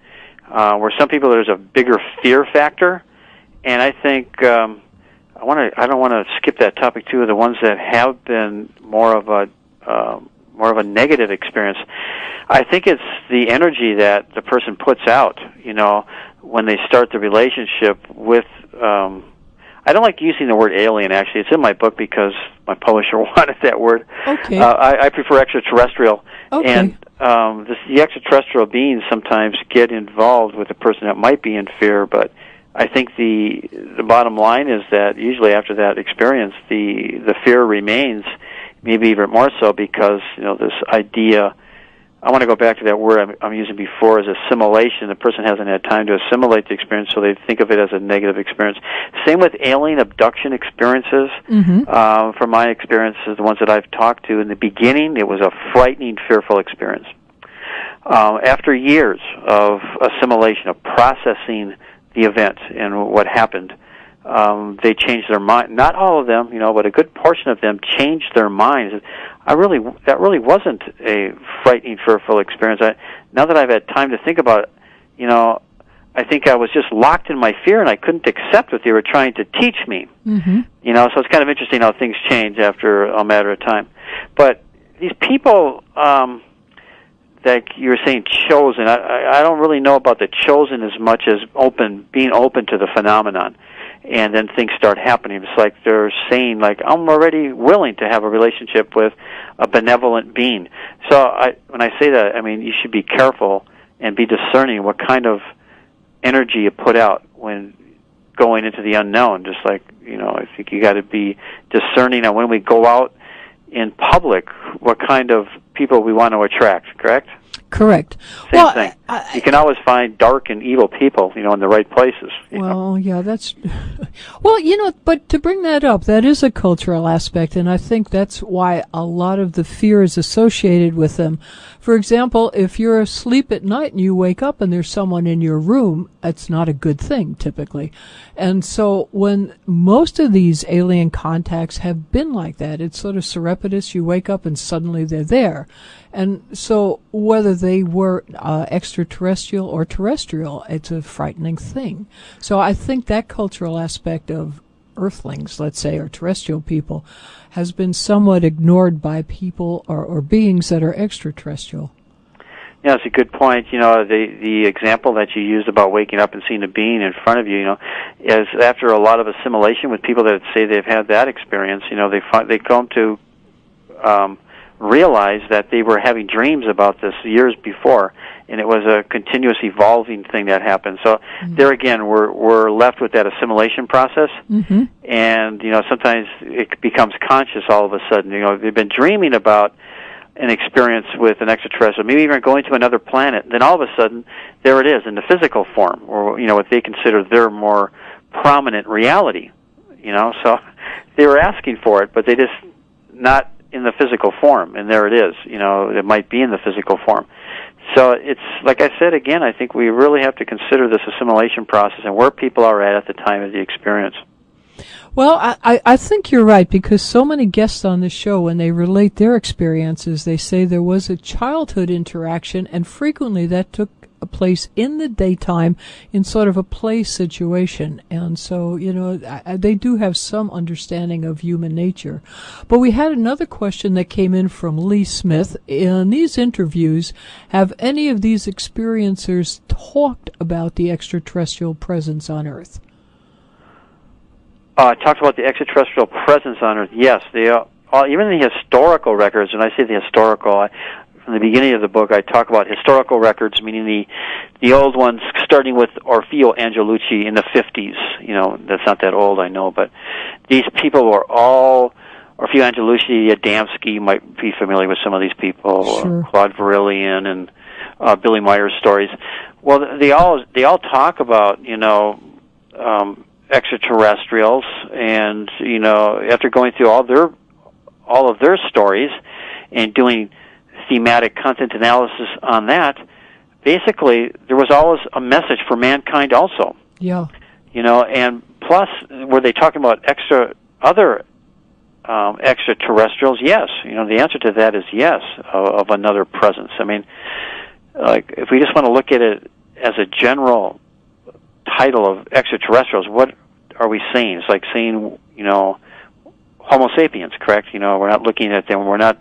S3: Where some people, there's a bigger fear factor, and I think, I don't want to skip that topic too, the ones that have been more of a negative experience. I think it's the energy that the person puts out, when they start the relationship with, I don't like using the word alien, actually. It's in my book because my publisher wanted that word.
S2: Okay.
S3: I prefer extraterrestrial.
S2: Okay.
S3: And the extraterrestrial beings sometimes get involved with a person that might be in fear, but I think the bottom line is that usually after that experience, the fear remains, maybe even more so because, this idea, I want to go back to that word I'm using before, as assimilation. The person hasn't had time to assimilate the experience, so they think of it as a negative experience. Same with alien abduction experiences. Mm-hmm. From my experiences, the ones that I've talked to, in the beginning, it was a frightening, fearful experience. After years of assimilation, of processing the event and what happened, they changed their mind. Not all of them, but a good portion of them changed their minds. That really wasn't a frightening, fearful experience. Now that I've had time to think about it, I think I was just locked in my fear and I couldn't accept what they were trying to teach me. Mm-hmm. So it's kind of interesting how things change after a matter of time. But these people, that you were saying chosen, I don't really know about the chosen as much as being open to the phenomenon. And then things start happening. It's like they're saying, I'm already willing to have a relationship with a benevolent being. So when I say that, I mean, you should be careful and be discerning what kind of energy you put out when going into the unknown. Just like, I think you got to be discerning on when we go out in public, what kind of people we want to attract, correct?
S2: Correct.
S3: Same thing. You can always find dark and evil people, in the right places.
S2: Yeah, that's... Well, but to bring that up, that is a cultural aspect, and I think that's why a lot of the fear is associated with them. For example, if you're asleep at night and you wake up and there's someone in your room, that's not a good thing, typically. And so when most of these alien contacts have been like that, it's sort of surreptitious. You wake up and suddenly they're there. And so whether they were extraterrestrial or terrestrial, it's a frightening thing. So I think that cultural aspect of earthlings, let's say, or terrestrial people, has been somewhat ignored by people or beings that are extraterrestrial.
S3: Yeah, it's a good point. The example that you used about waking up and seeing a being in front of you, is after a lot of assimilation with people that say they've had that experience, they come to realize that they were having dreams about this years before, and it was a continuous evolving thing that happened. So there again, we're left with that assimilation process, and sometimes it becomes conscious all of a sudden. They've been dreaming about an experience with an extraterrestrial, maybe even going to another planet. Then all of a sudden, there it is in the physical form, or what they consider their more prominent reality. So they were asking for it, but they just not in the physical form, and there it is. It might be in the physical form. So it's, like I said again, I think we really have to consider this assimilation process and where people are at the time of the experience.
S2: Well, I think you're right, because so many guests on the show, when they relate their experiences, they say there was a childhood interaction, and frequently that took a place in the daytime in sort of a play situation. And so, they do have some understanding of human nature. But we had another question that came in from Lee Smith. In these interviews, have any of these experiencers talked about the extraterrestrial presence on Earth?
S3: Talked about the extraterrestrial presence on Earth. Yes, even the historical records. When I say the historical, from the beginning of the book, I talk about historical records, meaning the old ones, starting with Orfeo Angelucci in the 50s. That's not that old, I know, but these people were all Orfeo Angelucci, Adamski, might be familiar with some of these people,
S2: sure.
S3: Claude Verillion, and Billy Meyer's stories. Well, they all talk about extraterrestrials, and after going through all of their stories and doing thematic content analysis on that, basically there was always a message for mankind also.
S2: Yeah.
S3: And plus, were they talking about other extraterrestrials? Yes. The answer to that is yes, of another presence. I mean, like, if we just want to look at it as a general title of extraterrestrials, what are we saying? It's like saying, Homo sapiens, correct? We're not looking at them. We're not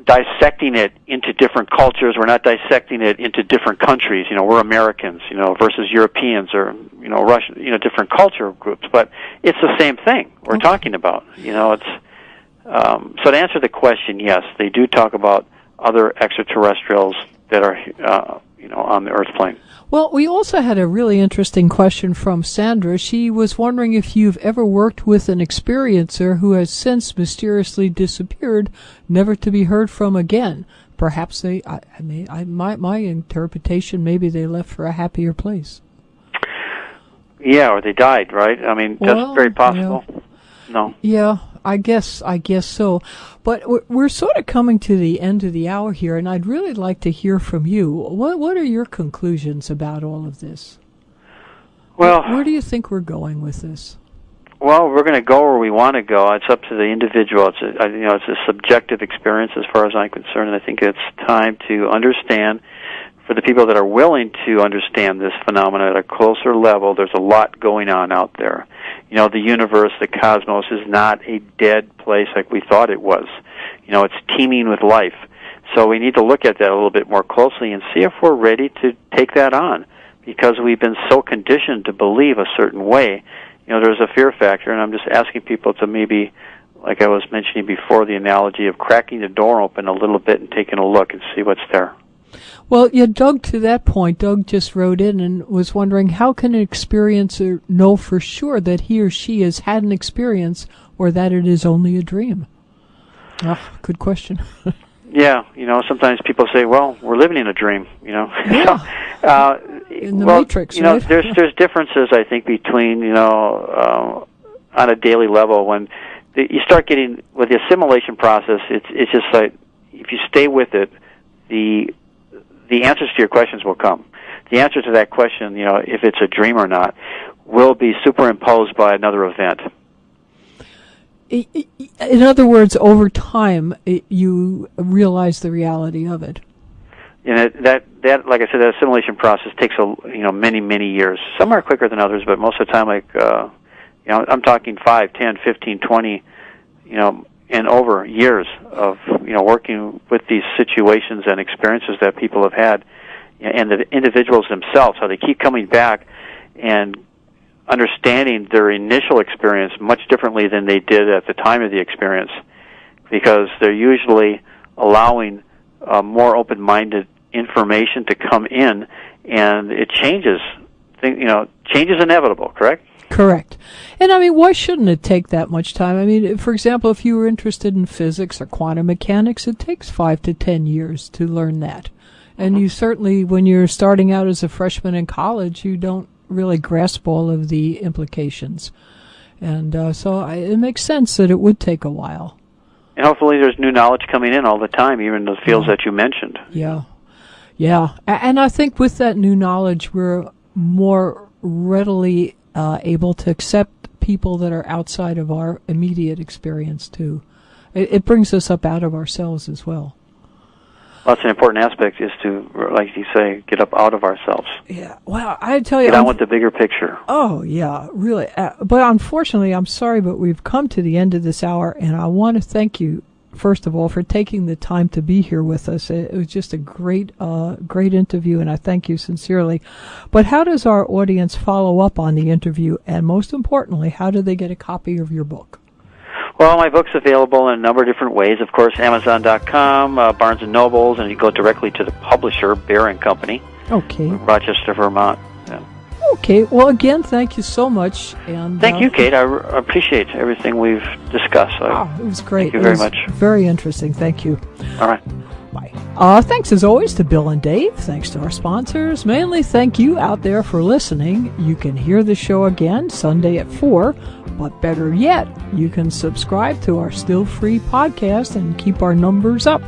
S3: dissecting it into different cultures. We're not dissecting it into different countries. We're Americans, versus Europeans or, Russian, different culture groups. But it's the same thing we're talking about. It's so to answer the question, yes, they do talk about other extraterrestrials that are, on the Earth plane.
S2: Well, we also had a really interesting question from Sandra. She was wondering if you've ever worked with an experiencer who has since mysteriously disappeared, never to be heard from again. Perhaps my interpretation, maybe they left for a happier place.
S3: Yeah, or they died, right? I mean, that's very possible. No.
S2: Yeah, I guess so. But we're sort of coming to the end of the hour here, and I'd really like to hear from you. What are your conclusions about all of this?
S3: Well,
S2: where do you think we're going with this?
S3: Well, we're going to go where we want to go. It's up to the individual. It's a subjective experience as far as I'm concerned, and I think it's time to understand, for the people that are willing to understand this phenomenon at a closer level, there's a lot going on out there. The universe, the cosmos, is not a dead place like we thought it was. It's teeming with life. So we need to look at that a little bit more closely and see if we're ready to take that on, because we've been so conditioned to believe a certain way. There's a fear factor, and I'm just asking people to maybe, like I was mentioning before, the analogy of cracking the door open a little bit and taking a look and see what's there.
S2: Well, yeah, Doug, to that point, Doug just wrote in and was wondering, how can an experiencer know for sure that he or she has had an experience or that it is only a dream? Good question.
S3: Yeah, sometimes people say, well, we're living in a dream,
S2: Yeah. In the Matrix, right?
S3: there's differences, I think, between, on a daily level. When you start getting, with the assimilation process, it's just like, if you stay with it, the answers to your questions will come. The answer to that question, if it's a dream or not, will be superimposed by another event.
S2: In other words, over time, you realize the reality of it.
S3: And that, like I said, that assimilation process takes many, many years. Some are quicker than others, but most of the time, I'm talking 5, 10, 15, 20, and over years of working with these situations and experiences that people have had, and the individuals themselves, how they keep coming back and understanding their initial experience much differently than they did at the time of the experience, because they're usually allowing more open-minded information to come in, and it changes. Change is inevitable, correct?
S2: Correct. And I mean, why shouldn't it take that much time? I mean, for example, if you were interested in physics or quantum mechanics, it takes 5 to 10 years to learn that. And you certainly, when you're starting out as a freshman in college, you don't really grasp all of the implications. And so it makes sense that it would take a while.
S3: And hopefully there's new knowledge coming in all the time, even in the fields that you mentioned.
S2: Yeah. And I think with that new knowledge, we're more readily able to accept people that are outside of our immediate experience, too. It brings us up out of ourselves as well.
S3: Well, that's an important aspect, is to, like you say, get up out of ourselves.
S2: Yeah. Well, I tell you,
S3: get on with the bigger picture.
S2: Oh, yeah, really. But unfortunately, I'm sorry, but we've come to the end of this hour, and I want to thank you, first of all, for taking the time to be here with us. It was just a great interview, and I thank you sincerely. But how does our audience follow up on the interview, and most importantly, how do they get a copy of your book?
S3: Well, my book's available in a number of different ways. Of course, Amazon.com, Barnes & Nobles, and you go directly to the publisher, Bear & Company, Rochester, Vermont. Yeah.
S2: Okay. Well, again, thank you so much. And
S3: thank you, Kate. I appreciate everything we've discussed.
S2: It was great.
S3: Thank you very much.
S2: Very interesting. Thank you.
S3: All right.
S2: Bye. Thanks, as always, to Bill and Dave. Thanks to our sponsors. Mainly, thank you out there for listening. You can hear the show again Sunday at 4. But better yet, you can subscribe to our still free podcast and keep our numbers up.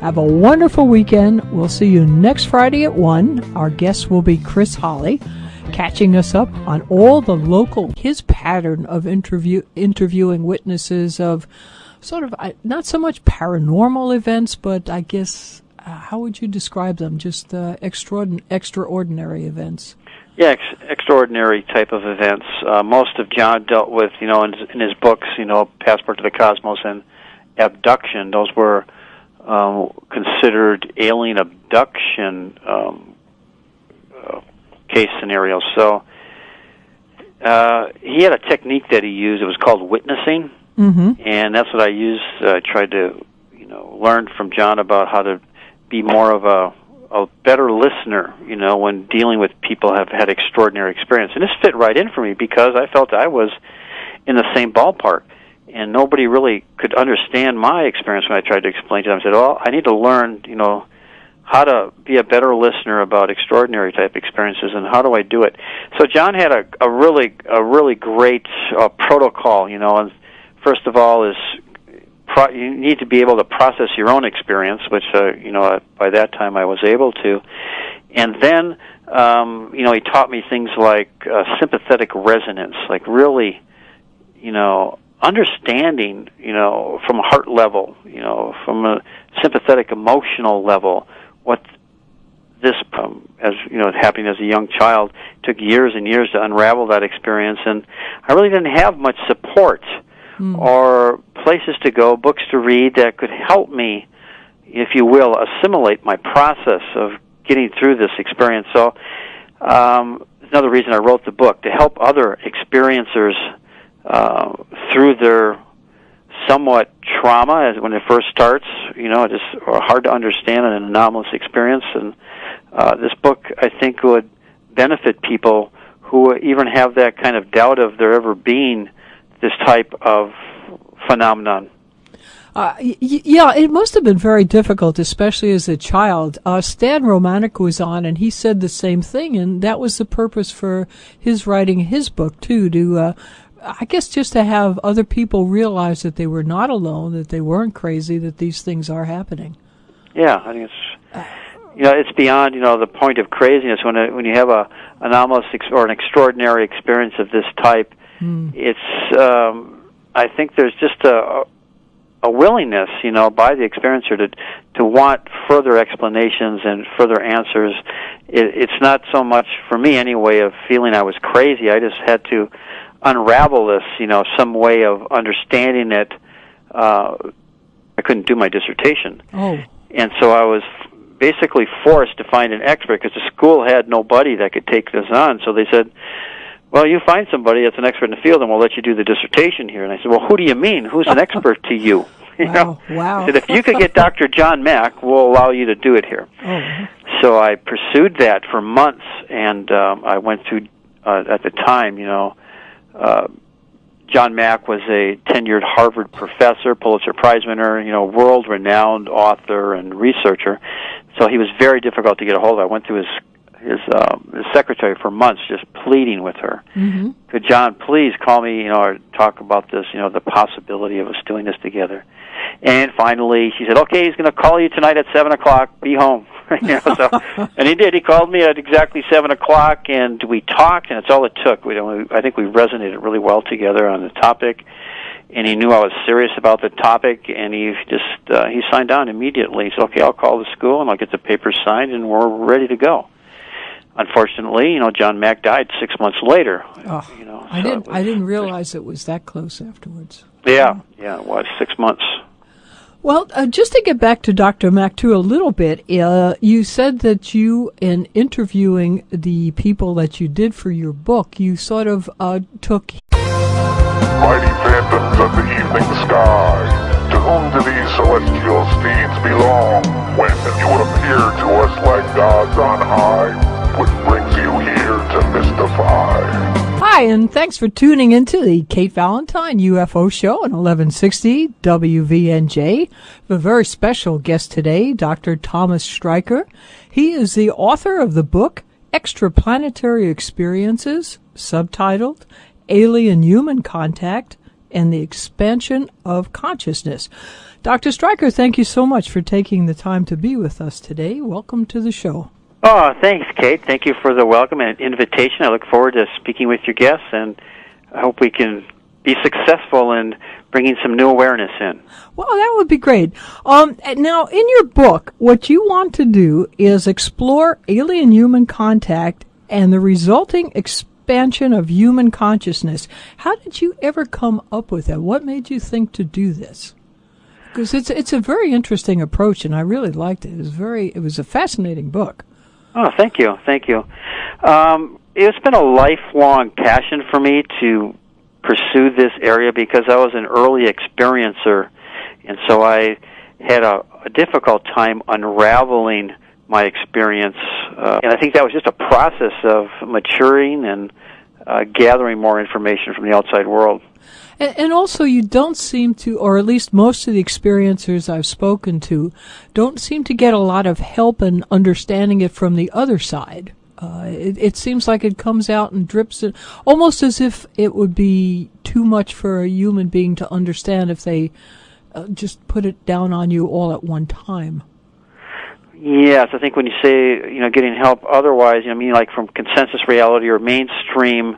S2: Have a wonderful weekend. We'll see you next Friday at 1. Our guest will be Chris Holly, catching us up on all the local, his pattern of interviewing witnesses of sort of, not so much paranormal events, but I guess, how would you describe them? Just extraordinary events.
S3: Yeah, extraordinary type of events. Most of John dealt with, in his books, Passport to the Cosmos and Abduction. Those were considered alien abduction case scenarios. So he had a technique that he used. It was called witnessing, and that's what I used. I tried to, learn from John about how to be more of a better listener, when dealing with people who have had extraordinary experience. And this fit right in for me because I felt I was in the same ballpark, and nobody really could understand my experience when I tried to explain to them. I said, well, I need to learn, how to be a better listener about extraordinary type experiences, and how do I do it? So John had a really great protocol, and first of all is you need to be able to process your own experience, which, by that time I was able to. And then, he taught me things like sympathetic resonance, like really, understanding, from a heart level, from a sympathetic emotional level, what this, as happening as a young child, took years and years to unravel that experience. And I really didn't have much support or places to go, books to read that could help me, if you will, assimilate my process of getting through this experience. So another reason I wrote the book, to help other experiencers through their somewhat trauma when it first starts, just hard to understand an anomalous experience. And this book, I think, would benefit people who even have that kind of doubt of there ever being this type of phenomenon.
S2: Yeah, it must have been very difficult, especially as a child. Stan Romanek was on, and he said the same thing, and that was the purpose for his writing his book, too, to, I guess, just to have other people realize that they were not alone, that they weren't crazy, that these things are happening.
S3: Yeah, I think it's... it's beyond, the point of craziness. When you have an anomalous or an extraordinary experience of this type, it's, I think there's just a willingness, by the experiencer to want further explanations and further answers. It's not so much, for me anyway, of feeling I was crazy. I just had to unravel this, some way of understanding it. I couldn't do my dissertation. And so I was basically forced to find an expert because the school had nobody that could take this on. So they said, well, you find somebody that's an expert in the field and we'll let you do the dissertation here. And I said, well, who do you mean? Who's an expert to you?
S2: Wow.
S3: I said, if you could get Dr. John Mack, we'll allow you to do it here. So I pursued that for months, and I went through, at the time, John Mack was a tenured Harvard professor, Pulitzer Prize winner, world-renowned author and researcher. So he was very difficult to get a hold of. I went through his secretary for months, just pleading with her. Could John please call me, or talk about this, the possibility of us doing this together. And finally, she said, okay, he's going to call you tonight at 7 o'clock. Be home. And he did. He called me at exactly 7 o'clock, and we talked, and it's all it took. I think we resonated really well together on the topic. and he knew I was serious about the topic, and he signed on immediately. He said, "Okay, I'll call the school and I'll get the papers signed, and we're ready to go." Unfortunately, John Mack died 6 months later.
S2: Oh, I didn't realize it was that close afterwards.
S3: Yeah, it was 6 months.
S2: Well, just to get back to Dr. Mack too a little bit, you said that you, in interviewing the people that you did for your book, you sort of took
S1: Mighty phantoms of the evening sky, to whom do these celestial steeds belong? When you would appear to us like gods on high, what brings you here to mystify?
S2: Hi, and thanks for tuning into the Kate Valentine UFO Show on 1160 WVNJ. A very special guest today, Dr. Thomas Streicher. He is the author of the book Extraplanetary Experiences, subtitled Alien-Human Contact and the Expansion of Consciousness. Dr. Streicher, thank you so much for taking the time to be with us today. Welcome to the show.
S3: Oh, thanks, Kate. Thank you for the welcome and invitation. I look forward to speaking with your guests, and I hope we can be successful in bringing some new awareness in.
S2: Well, that would be great. Now, in your book, what you want to do is explore alien-human contact and the resulting expansion of human consciousness. How did you ever come up with that? What made you think to do this? Because it's a very interesting approach, and I really liked it. It was a fascinating book.
S3: Oh, thank you. It's been a lifelong passion for me to pursue this area because I was an early experiencer, and so I had a difficult time unraveling my experience. And I think that was just a process of maturing and gathering more information from the outside world.
S2: And also, you don't seem to, or at least most of the experiencers I've spoken to, don't seem to get a lot of help in understanding it from the other side. It seems like it comes out and drips in, almost as if it would be too much for a human being to understand if they just put it down on you all at one time.
S3: Yes, I think when you say, getting help otherwise, like from consensus reality or mainstream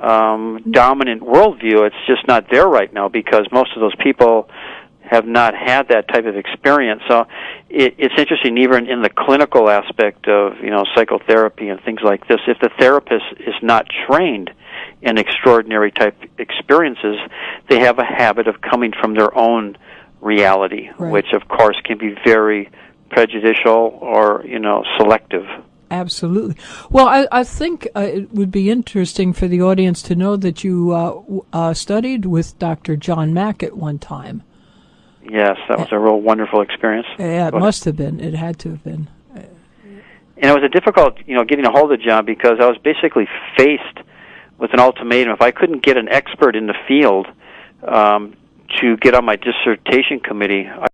S3: dominant worldview, it's just not there right now because most of those people have not had that type of experience. So it's interesting, even in the clinical aspect of psychotherapy and things like this, if the therapist is not trained in extraordinary type experiences, they have a habit of coming from their own reality, right, which of course can be very prejudicial or selective.
S2: Absolutely. Well, I think it would be interesting for the audience to know that you studied with Dr. John Mack at one time.
S3: Yes, that was a real wonderful experience.
S2: Yeah, it must have been. It had to have been.
S3: And it was a difficult, getting a hold of John because I was basically faced with an ultimatum. If I couldn't get an expert in the field to get on my dissertation committee,